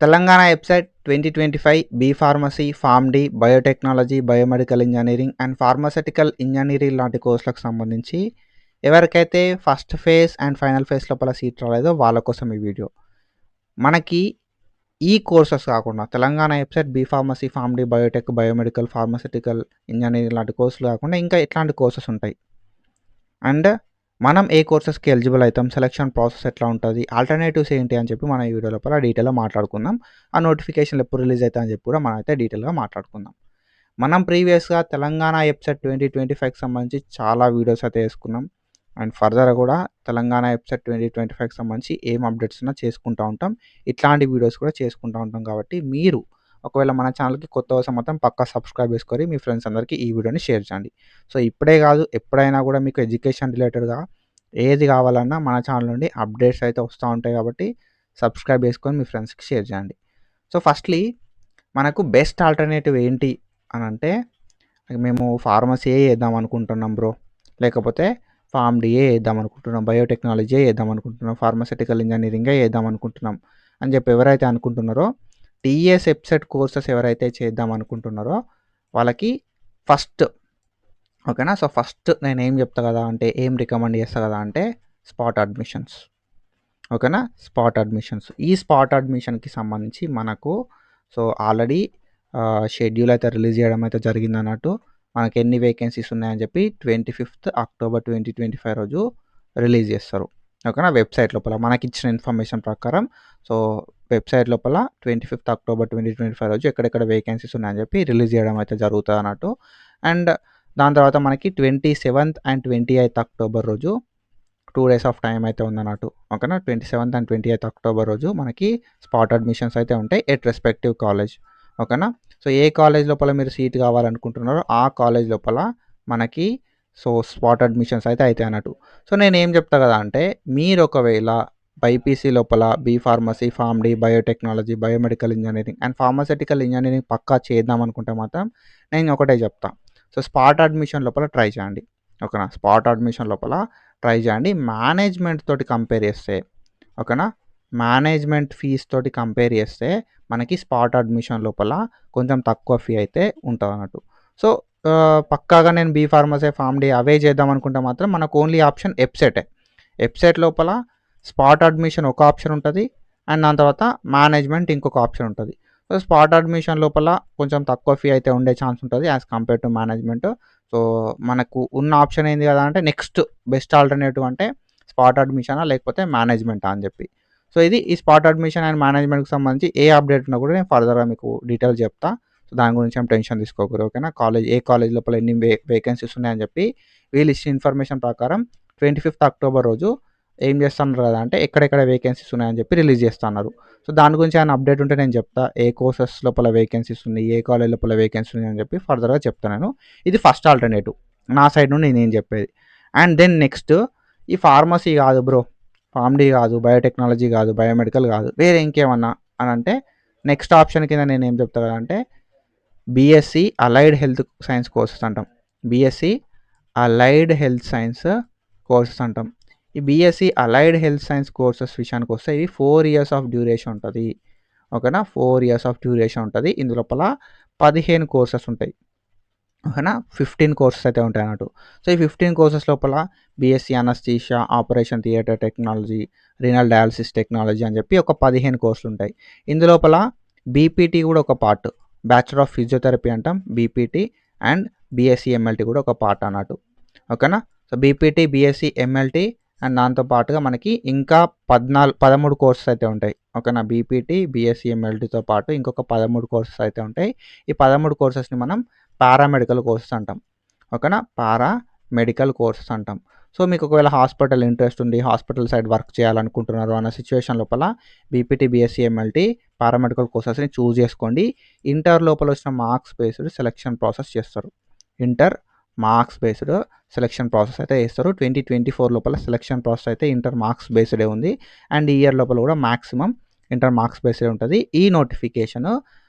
Telangana website 2025 be pharmacy, PharmD, biotechnology, biomedical engineering and pharmaceutical engineering లాంటి కోర్సులకు సంబంధించి ఎవరికైతే first phase and final phase లోపల సీట్ రాలేదో వాళ్ళ కోసం ఈ వీడియో. మనకి ఈ కోర్సెస్ కాకుండా Telangana website be pharmacy, form-D, Biotech, biomedical, pharmaceutical engineering లాంటి కోర్సులు కాకుండా ఇంకా ఎట్లాంటి కోర్సెస్ ఉంటాయి అండ్ మనం ఏ కోర్సెస్కి ఎలిజిబుల్ అవుతాం, సెలక్షన్ ప్రాసెస్ ఎట్లా ఉంటుంది, ఆల్టర్నేటివ్స్ ఏంటి అని చెప్పి మనం ఈ వీడియో లోపల డీటెయిల్గా మాట్లాడుకుందాం. ఆ నోటిఫికేషన్లు ఎప్పుడు రిలీజ్ అవుతాయి అని చెప్పి కూడా మనం అయితే డీటెయిల్గా మాట్లాడుకుందాం. మనం ప్రీవియస్గా తెలంగాణ వెబ్సైట్ 2025కి సంబంధించి చాలా వీడియోస్ అయితే వేసుకున్నాం అండ్ ఫర్దర్ కూడా తెలంగాణ వెబ్సైట్ 2025కి సంబంధించి ఏం అప్డేట్స్ ఉన్నా చేసుకుంటూ ఉంటాం. ఇట్లాంటి వీడియోస్ కూడా చేసుకుంటూ ఉంటాం. కాబట్టి మీరు ఒకవేళ మన ఛానల్కి కొత్త అవసరం మొత్తం పక్కా సబ్స్క్రైబ్ చేసుకొని మీ ఫ్రెండ్స్ అందరికీ ఈ వీడియోని షేర్ చేయండి. సో ఇప్పుడే కాదు, ఎప్పుడైనా కూడా మీకు ఎడ్యుకేషన్ రిలేటెడ్గా ఏది కావాలన్నా మన ఛానల్ నుండి అప్డేట్స్ అయితే వస్తూ ఉంటాయి. కాబట్టి సబ్స్క్రైబ్ చేసుకొని మీ ఫ్రెండ్స్కి షేర్ చేయండి. సో ఫస్ట్లీ మనకు బెస్ట్ ఆల్టర్నేటివ్ ఏంటి అని అంటే, మేము ఫార్మసీయే చేద్దాం అనుకుంటున్నాం బ్రో, లేకపోతే ఫార్మ్-డియే చేద్దాం అనుకుంటున్నాం, బయోటెక్నాలజీ చేద్దాం అనుకుంటున్నాం, ఫార్మాస్యూటికల్ ఇంజనీరింగే చేద్దాం అనుకుంటున్నాం అని చెప్పి ఎవరైతే అనుకుంటున్నారో, టీఎస్ వెబ్సైట్ కోర్సెస్ ఎవరైతే చేద్దాం అనుకుంటున్నారో వాళ్ళకి ఫస్ట్ ఓకేనా. సో ఫస్ట్ నేను ఏం చెప్తా కదా అంటే, ఏం రికమెండ్ చేస్తా కదా అంటే స్పాట్ అడ్మిషన్స్. ఓకేనా, స్పాట్ అడ్మిషన్స్. ఈ స్పాట్ అడ్మిషన్కి సంబంధించి మనకు సో ఆల్రెడీ షెడ్యూల్ అయితే రిలీజ్ చేయడం అయితే జరిగింది అన్నట్టు. మనకి ఎన్ని వేకెన్సీస్ ఉన్నాయని చెప్పి 25th అక్టోబర్ 2025 రోజు రిలీజ్ చేస్తారు. ఓకేనా, వెబ్సైట్ లోపల మనకి ఇచ్చిన ఇన్ఫర్మేషన్ ప్రకారం. సో వెబ్సైట్ లోపల 25th అక్టోబర్ 2025 రోజు ఎక్కడెక్కడ వేకెన్సీస్ ఉన్నాయని చెప్పి రిలీజ్ చేయడం అయితే జరుగుతుంది అన్నట్టు. అండ్ దాని తర్వాత మనకి 27th అండ్ 28th అక్టోబర్ రోజు 2 days ఆఫ్ టైం అయితే ఉందన్నట్టు. ఓకేనా, 27th అండ్ 28th అక్టోబర్ రోజు మనకి స్పాట్ అడ్మిషన్స్ అయితే ఉంటాయి ఎట్ రెస్పెక్టివ్ కాలేజ్. ఓకేనా, సో ఏ కాలేజ్ లోపల మీరు సీట్ కావాలనుకుంటున్నారో ఆ కాలేజ్ లోపల మనకి సో స్పాట్ అడ్మిషన్స్ అయితే అవుతాయి అన్నట్టు. సో నేను ఏం చెప్తా కదా అంటే, మీరు ఒకవేళ బైపీసీ లోపల B pharmacy, PharmD, biotechnology, biomedical engineering and pharmaceutical engineering పక్కా చేద్దాం అనుకుంటే మాత్రం నేను ఒకటే చెప్తా, సో స్పాట్ అడ్మిషన్ లోపల ట్రై చేయండి. ఓకేనా, స్పాట్ అడ్మిషన్ లోపల ట్రై చేయండి. మేనేజ్మెంట్ తోటి కంపేర్ చేస్తే, ఓకేనా, మేనేజ్మెంట్ ఫీజ్ తోటి కంపేర్ చేస్తే మనకి స్పాట్ అడ్మిషన్ లోపల కొంచెం తక్కువ ఫీ అయితే ఉంటుంది అన్నట్టు. సో పక్కాగా నేను బీ ఫార్మసీ, ఫార్మ్-డి అవే చేద్దాం అనుకుంటే మాత్రం మనకు ఓన్లీ ఆప్షన్ వెబ్సైటే. వెబ్సైట్ లోపల స్పాట్ అడ్మిషన్ ఒక ఆప్షన్ ఉంటుంది అండ్ దాని తర్వాత మేనేజ్మెంట్ ఇంకొక ఆప్షన్ ఉంటుంది. సో స్పాట్ అడ్మిషన్ లోపల కొంచెం తక్కువ ఫీ అయితే ఉండే ఛాన్స్ ఉంటుంది as compare to management. So మనకు ఉన్న ఆప్షన్ ఏంది కదా అంటే, నెక్స్ట్ బెస్ట్ ఆల్టర్నేటివ్ అంటే స్పాట్ అడ్మిషనా లేకపోతే మేనేజ్మెంటా అని చెప్పి. సో ఇది ఈ స్పాట్ అడ్మిషన్ అండ్ మేనేజ్మెంట్కి సంబంధించి ఏ అప్డేట్ ఉన్నా కూడా నేను ఫర్దర్గా మీకు డీటెయిల్స్ చెప్తా. సో దాని గురించి ఏం టెన్షన్ తీసుకోకూడదు. ఓకేనా, ఏ కాలేజ్ లోపల ఎన్ని వేకెన్సీస్ ఉన్నాయని చెప్పి వీళ్ళు ఇచ్చిన ఇన్ఫర్మేషన్ ప్రకారం 25th అక్టోబర్ రోజు ఏం చేస్తున్నారు కదా అంటే, ఎక్కడెక్కడ వేకెన్సీస్ ఉన్నాయని చెప్పి రిలీజ్ చేస్తున్నారు. సో దాని గురించి ఏమైనా అప్డేట్ ఉంటే నేను చెప్తా, ఏ కోర్సెస్ లోపల వేకెన్సీస్ ఉన్నాయి, ఏ కాలేజ్ లోపల వేకెన్సీ ఉన్నాయి అని చెప్పి ఫర్దర్గా చెప్తాను. ఇది ఫస్ట్ ఆల్టర్నేటివ్ నా సైడ్ నుండి నేను చెప్పేది. అండ్ దెన్ నెక్స్ట్, ఈ ఫార్మసీ కాదు బ్రో, ఫార్మ్-డి కాదు, బయోటెక్నాలజీ కాదు, బయోమెడికల్ కాదు, వేరే ఇంకేమన్నా అని అంటే నెక్స్ట్ ఆప్షన్ కింద నేను ఏం చెప్తా అంటే BSc allied health science courses అంటాం. BSc allied health science courses అంటాం. ఈ BSc allied health science courses విషయానికి వస్తే ఇవి 4 years ఆఫ్ డ్యూరేషన్ ఉంటుంది. ఓకేనా, 4 years ఆఫ్ డ్యూరేషన్ ఉంటుంది. ఇందులోపల 15 కోర్సెస్ ఉంటాయి. ఓకేనా, 15 కోర్సెస్ అయితే ఉంటాయి అన్నట్టు. సో ఈ 15 కోర్సెస్ లోపల BSc anaesthesia, operation theatre technology, renal dialysis technology అని చెప్పి ఒక 15 కోర్సులు ఉంటాయి. ఇందులోపల బీపీటీ కూడా ఒక పార్ట్, బ్యాచులర్ ఆఫ్ ఫిజియోథెరపీ అంటాం బీపీటీ, అండ్ బీఎస్సీ ఎంఎల్టీ కూడా ఒక పార్ట్ అన్నట్టు. ఓకేనా, so BPT, BSc MLT and దాంతో పాటుగా మనకి ఇంకా 13 కోర్సెస్ అయితే ఉంటాయి. ఓకేనా, బీపీటీ, బీఎస్సీ ఎంఎల్టీతో పాటు ఇంకొక 13 కోర్సెస్ అయితే ఉంటాయి. ఈ 13 కోర్సెస్ని మనం పారామెడికల్ కోర్సెస్ అంటాం. ఓకేనా, పారామెడికల్ కోర్సెస్ అంటాం. సో మీకు ఒకవేళ హాస్పిటల్ ఇంట్రెస్ట్ ఉంది, హాస్పిటల్ సైడ్ వర్క్ చేయాలనుకుంటున్నారు అన్న సిచ్యువేషన్ లోపల బీపీటీ, బీఎస్సీ ఎంఎల్టీ, పారామెడికల్ కోర్సెస్ని చూస్ చేసుకోండి. ఇంటర్ లోపల వచ్చిన మార్క్స్ బేస్డ్ సెలెక్షన్ ప్రాసెస్ చేస్తారు. Inter marks based selection process అయితే చేస్తారు. 2024 లోపల సెలెక్షన్ ప్రాసెస్ అయితే ఇంటర్ మార్క్స్ బేస్డే ఉంది. అండ్ ఈ ఇయర్ లోపల కూడా మ్యాక్సిమం ఇంటర్ మార్క్స్ బేస్డే ఉంటుంది. ఈ నోటిఫికేషన్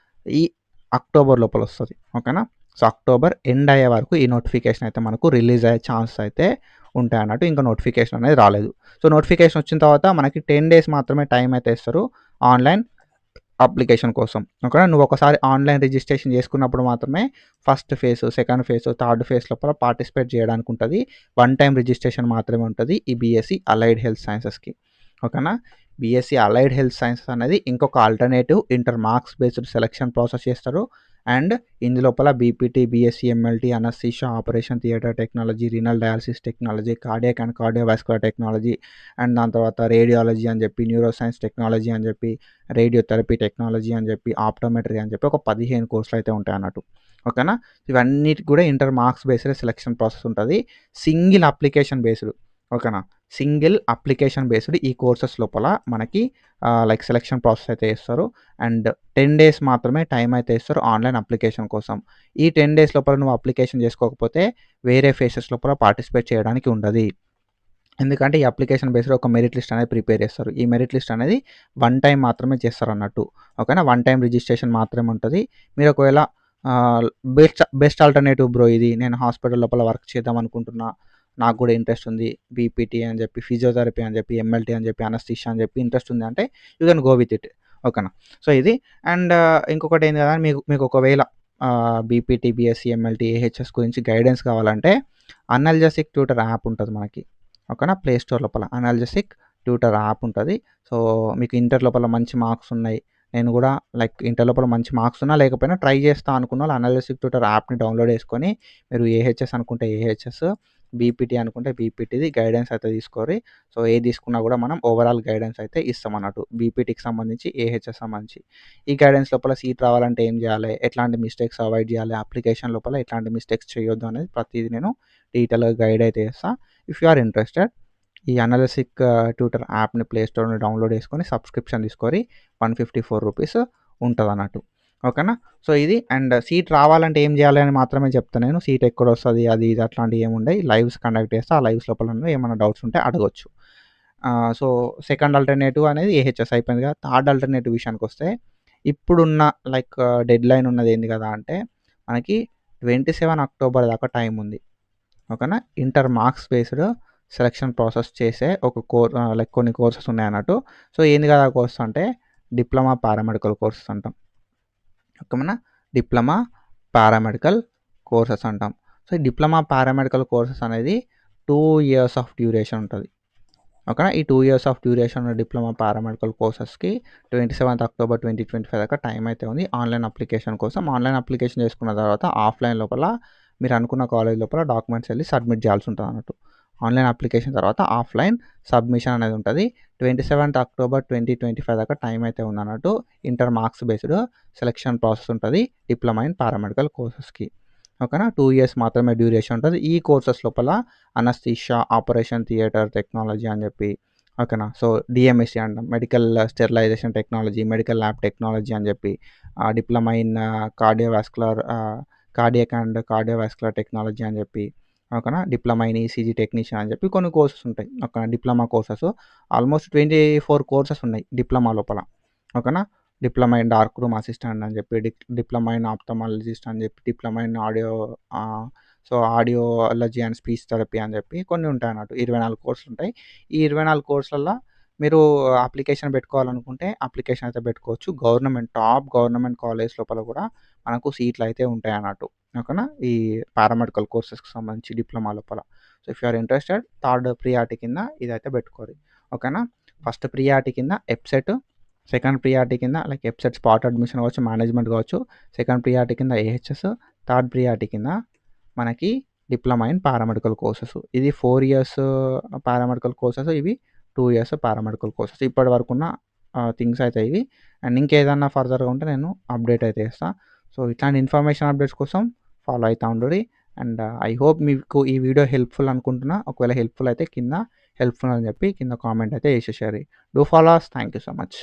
ఈ అక్టోబర్ లోపల వస్తుంది. ఓకేనా, సో అక్టోబర్ ఎండ్ అయ్యే వరకు ఈ నోటిఫికేషన్ అయితే మనకు రిలీజ్ అయ్యే ఛాన్స్ అయితే ఉంటాయి అన్నట్టు. ఇంకా నోటిఫికేషన్ అనేది రాలేదు. సో నోటిఫికేషన్ వచ్చిన తర్వాత మనకి 10 days మాత్రమే టైం అయితే ఇస్తారు ఆన్లైన్ అప్లికేషన్ కోసం. ఓకేనా. నువ్వు ఒకసారి ఆన్‌లైన్ రిజిస్ట్రేషన్ చేసుకున్నప్పుడు మాత్రమే first phase, second phase, third phase లోపల పార్టిసిపేట్ చేయడానికి ఉంటది. వన్ టైమ్ రిజిస్ట్రేషన్ మాత్రమే ఉంటది ఈ బీఎస్సీ అలైడ్ హెల్త్ సైన్సెస్‌కి. ఓకేనా. బీఎస్సీ అలైడ్ హెల్త్ సైన్సెస్ అనేది ఇంకొక alternative inter marks based selection process చేస్తారు. అండ్ ఇందులోపల BPT, BSc MLT, anaesthesia, operation theatre technology, renal dialysis technology, cardiac and cardiovascular technology, and దాని తర్వాత రేడియాలజీ అని చెప్పి, న్యూరో సైన్స్ టెక్నాలజీ అని చెప్పి, రేడియోథెరపీ టెక్నాలజీ అని చెప్పి, ఆప్టోమెట్రీ అని చెప్పి ఒక 15 కోర్సులు అయితే ఉంటాయి అన్నట్టు. ఓకేనా. ఇవన్నిటికి కూడా inter marks based selection process ఉంటుంది. Single application based. ఓకేనా. సింగిల్ అప్లికేషన్ బేస్డ్ ఈ కోర్సెస్ లోపల మనకి లైక్ సెలక్షన్ ప్రాసెస్ అయితే ఇస్తారు. అండ్ 10 డేస్ మాత్రమే టైం అయితే ఇస్తారు ఆన్లైన్ అప్లికేషన్ కోసం. ఈ 10 డేస్ లోపల నువ్వు అప్లికేషన్ చేసుకోకపోతే వేరే ఫేసెస్ లోపల పార్టిసిపేట్ చేయడానికి ఉండదు. ఎందుకంటే ఈ అప్లికేషన్ బేస్డ్ ఒక మెరిట్ లిస్ట్ అనేది ప్రిపేర్ చేస్తారు. ఈ మెరిట్ లిస్ట్ అనేది వన్ టైం మాత్రమే చేస్తారు అన్నట్టు. ఓకేనా. వన్ టైం రిజిస్ట్రేషన్ మాత్రమే ఉంటుంది. మీరు ఒకవేళ బెస్ట్ ఆల్టర్నేటివ్ బ్రో ఇది, నేను హాస్పిటల్ లోపల వర్క్ చేద్దాం అనుకుంటున్నా, నాకు కూడా ఇంట్రెస్ట్ ఉంది, బీపీటీ అని చెప్పి, ఫిజియోథెరపీ అని చెప్పి, ఎంఎల్టీ అని చెప్పి, అనస్థీషియా అని చెప్పి ఇంట్రెస్ట్ ఉంది అంటే you can go with it. ఓకేనా. సో ఇది. అండ్ ఇంకొకటి ఏంది కదా, మీకు ఒకవేళ బీపీటీ, బీఎస్సీ, ఎంఎల్టీ, ఏహెచ్ఎస్ గురించి గైడెన్స్ కావాలంటే అనాల్జెసిక్ ట్యూటర్ యాప్ ఉంటుంది మనకి. ఓకేనా. ప్లే స్టోర్ లోపల అనాల్జెసిక్ ట్యూటర్ యాప్ ఉంటుంది. సో మీకు ఇంటర్ లోపల మంచి మార్క్స్ ఉన్నాయి, నేను కూడా లైక్ ఇంటర్ లోపల మంచి మార్క్స్ ఉన్నా లేకపోయినా ట్రై చేస్తా అనుకున్న వాళ్ళు అనాలిసిస్ ట్యూటర్ యాప్ని డౌన్లోడ్ చేసుకొని మీరు ఏహెచ్ఎస్ అనుకుంటే ఏహెచ్ఎస్, బీపీటీ అనుకుంటే బీపీటీది గైడెన్స్ అయితే తీసుకోరి. సో ఏది తీసుకున్నా కూడా మనం ఓవరాల్ గైడెన్స్ అయితే ఇస్తాం అన్నట్టు, బీపీటీకి సంబంధించి, ఏహెచ్ఎస్ సంబంధించి. ఈ గైడెన్స్ లోపల సీట్ రావాలంటే ఏం చేయాలి, ఎట్లాంటి మిస్టేక్స్ అవాయిడ్ చేయాలి, అప్లికేషన్ లోపల ఎట్లాంటి మిస్టేక్స్ చేయొద్దు అనేది ప్రతిదీ నేను డీటెయిల్గా గైడ్ అయితే చేస్తాను. ఇఫ్ యు ఆర్ ఇంట్రెస్టెడ్, ఈ అనాలిసిక్ ట్యూటర్ యాప్ని ప్లే స్టోర్ని డౌన్లోడ్ చేసుకొని సబ్స్క్రిప్షన్ తీసుకొని 154 రూపీస్ ఉంటుంది అన్నట్టు. ఓకేనా. సో ఇది. అండ్ సీట్ రావాలంటే ఏం చేయాలి అని మాత్రమే చెప్తాను నేను. సీట్ ఎక్కడ వస్తుంది అది ఇది అట్లాంటివి ఏముండయి. లైవ్స్ కండక్ట్ చేస్తే ఆ లైవ్స్ లోపల ఏమైనా డౌట్స్ ఉంటే అడగొచ్చు. సో సెకండ్ ఆల్టర్నేటివ్ అనేది ఏహెచ్ఎస్ అయిపోయింది కదా. థర్డ్ ఆల్టర్నేటివ్ విషయానికి వస్తే ఇప్పుడున్న లైక్ డెడ్ లైన్ ఉన్నది ఏంది కదా అంటే మనకి 27 అక్టోబర్ దాకా టైం ఉంది. ఓకేనా. Inter marks based selection process చేసే ఒక లైక్ కొన్ని కోర్సెస్ ఉన్నాయన్నట్టు. సో ఏంది కదా కోర్స్ అంటే డిప్లొమా పారామెడికల్ కోర్సెస్ అంటాం. ఓకేనా. డిప్లొమా పారామెడికల్ కోర్సెస్ అంటాం. సో ఈ డిప్లొమా పారామెడికల్ కోర్సెస్ అనేది 2 years ఆఫ్ డ్యూరేషన్ ఉంటుంది. ఓకేనా. ఈ 2 years of duration diploma paramedical కోర్సెస్కి 27 October 2025 దాకా టైం అయితే ఉంది ఆన్లైన్ అప్లికేషన్ కోసం. ఆన్లైన్ అప్లికేషన్ చేసుకున్న తర్వాత ఆఫ్లైన్ లోపల మీరు అనుకున్న కాలేజ్ లోపల డాక్యుమెంట్స్ వెళ్ళి సబ్మిట్ చేయాల్సి ఉంటుంది అన్నట్టు. ఆన్లైన్ అప్లికేషన్ తర్వాత ఆఫ్లైన్ సబ్మిషన్ అనేది ఉంటుంది. 27 అక్టోబర్ 2025 దాకా టైం అయితే ఉందన్నట్టు. Inter marks based selection process ఉంటుంది డిప్లొమా ఇన్ పారామెడికల్ కోర్సెస్కి. ఓకేనా. 2 years మాత్రమే డ్యూరేషన్ ఉంటుంది. ఈ కోర్సెస్ లోపల అనస్థీషియా, ఆపరేషన్ థియేటర్ టెక్నాలజీ అని చెప్పి, ఓకేనా. సో డిఎంఎస్సి అంటాం, medical sterilisation technology, medical lab technology అని చెప్పి, diploma in cardiac and cardiovascular technology అని చెప్పి, ఓకేనా. డిప్లొమా ఇన్ ఈసీజీ టెక్నీషియన్ అని చెప్పి కొన్ని కోర్సెస్ ఉంటాయి. ఓకేనా. డిప్లొమా కోర్సెస్ ఆల్మోస్ట్ 24 కోర్సెస్ ఉన్నాయి డిప్లొమా లోపల. ఓకేనా. Diploma in dark room assistant అని చెప్పి, డిప్లొమా ఇన్ ఆప్థమాలజిస్ట్ అని చెప్పి, diploma in ఆడియోలజీ and speech therapy అని చెప్పి కొన్ని ఉంటాయి అన్నట్టు. 24 కోర్సులు ఉంటాయి. ఈ 24 కోర్సులలో మీరు అప్లికేషన్ పెట్టుకోవాలనుకుంటే అప్లికేషన్ అయితే పెట్టుకోవచ్చు. టాప్ గవర్నమెంట్ కాలేజ్ లోపల కూడా మనకు సీట్లు అయితే ఉంటాయి అన్నట్టు. ఓకేనా. ఈ పారామెడికల్ కోర్సెస్కి సంబంధించి డిప్లొమా లోపల. So if you are interested third priority కింద ఇదైతే పెట్టుకోరు. ఓకేనా. ఫస్ట్ ప్రియారిటీ కింద ఎప్సెట్, సెకండ్ ప్రియారిటీ కింద లైక్ ఎప్సెట్ స్పాట్ అడ్మిషన్ కావచ్చు, మేనేజ్మెంట్ కావచ్చు, సెకండ్ ప్రియారిటీ కింద ఏహెచ్ఎస్, థర్డ్ ప్రియారిటీ కింద మనకి డిప్లొమా ఇన్ పారామెడికల్ కోర్సెస్. ఇది 4 years పారామెడికల్ కోర్సెస్, ఇవి 2 years పారామెడికల్ కోర్సెస్. ఇప్పటి వరకు ఉన్న థింగ్స్ అయితే ఇవి. అండ్ ఇంకేదన్నా ఫర్దర్గా ఉంటే నేను అప్డేట్ అయితే చేస్తాను. సో ఇట్లాంటి ఇన్ఫర్మేషన్ అప్డేట్స్ కోసం ఫాలో అవుతూ ఉండండి. అండ్ ఐ హోప్ మీకు ఈ వీడియో హెల్ప్ఫుల్ అనుకుంటున్నా. ఒకవేళ హెల్ప్ఫుల్ అయితే కింద హెల్ప్ఫుల్ అని చెప్పి కింద కామెంట్ అయితే చేసేసారు. Do follow us. Thank you so much.